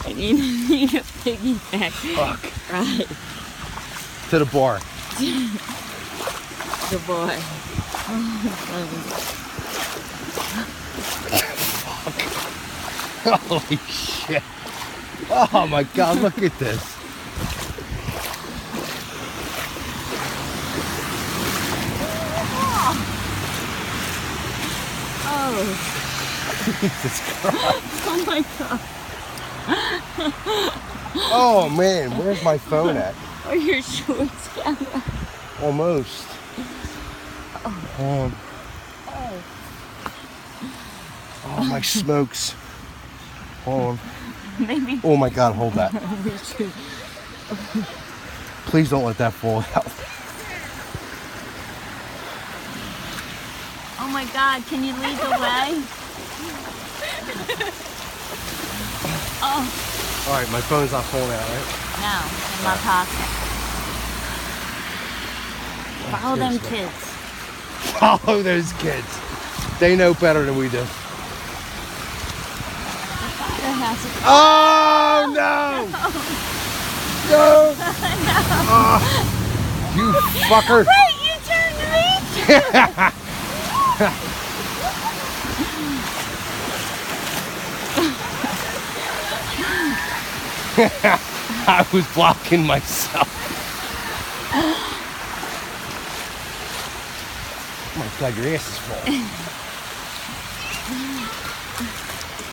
I need a piggyback. Fuck. Right. To the bar. The boy. Holy shit. Oh my God, look at this. Oh. Jesus Christ. Oh my God. Oh man, where's my phone at? Or your shorts camera. Almost. Oh. Oh my smokes. Hold on. Maybe. Oh my God, hold that. We should. Please don't let that fall out. Oh my God, can you lead the way? Oh, All right, my phone's not falling out, right? no, in my pocket. Follow them kids. Follow those kids. They know better than we do. Oh no! No! Oh, you fucker! Wait, you turned me? I was blocking myself. Oh my God, your ass is full.